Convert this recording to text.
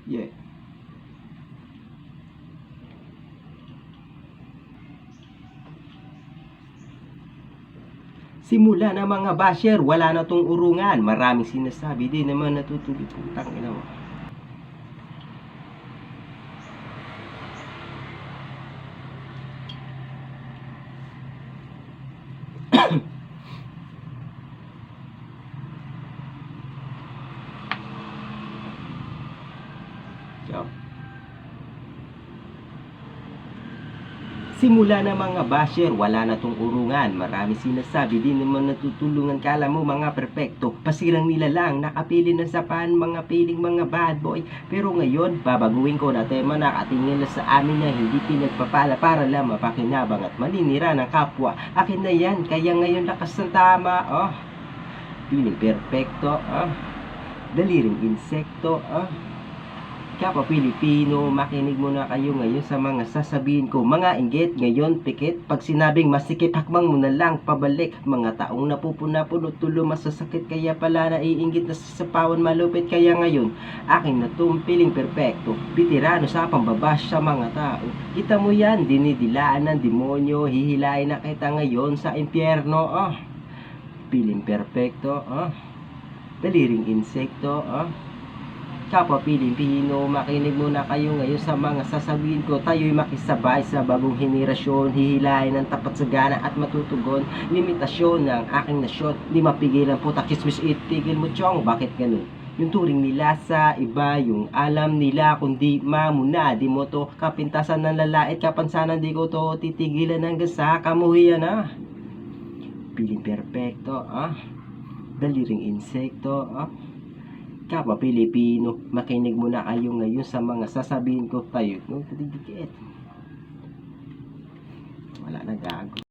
Yeah. Simula na mga basher, wala na tong urungan. Maraming sinasabi, di naman natutuloy. Putang ina mo. So, simula na mga basher, wala na tong urungan. Marami sinasabi, di naman natutulungan. Kala mo mga perpekto, pasilang nila lang. Nakapili na sa pan, mga piling mga bad boy. Pero ngayon, babaguhin ko na tema. Nakatingin na sa amin na hindi pinagpapala para lang mapakinabang at maninira ng kapwa. Akin na yan, kaya ngayon lakas ng tama. Oh, piling perpekto. Oh, daliring insekto. Oh, kapwa Pilipino, makinig muna kayo ngayon sa mga sasabihin ko. Mga inggit, ngayon pikit. Pag sinabing masikip, hakbang mo na lang pabalik. Mga taong napupuna-puno, tulo masasakit. Kaya pala naiinggit na sasapawan malupit. Kaya ngayon, akin na tumpiling perpekto. Bitirano sa pambabash sa mga tao. Kita mo yan, dinidilaan ng demonyo. Hihilain na kita ngayon sa impyerno. Oh, piling perpekto. Oh, daliring insekto. Oh, kapwa Pilipino, makinig muna kayo ngayon sa mga sasabihin ko. Tayo'y makisabay sa bagong henerasyon. Hihilahin ng tapat sa gana at matutugon. Limitasyon ng aking nasyon, di mapigilan po takismis itigil mo chong. Bakit ganun? Yung turing nila sa iba, yung alam nila kundi mamuna. Di mo to kapintasan ng lalait, kapansanan di ko to titigilan hanggang sa kamuhian ah. Piling perpekto ah. Daliring insekto ah. Kapwa Pilipino, makinig muna kayo ngayon sa mga sasabihin ko. Tayo, no, dikit. Wala na gago.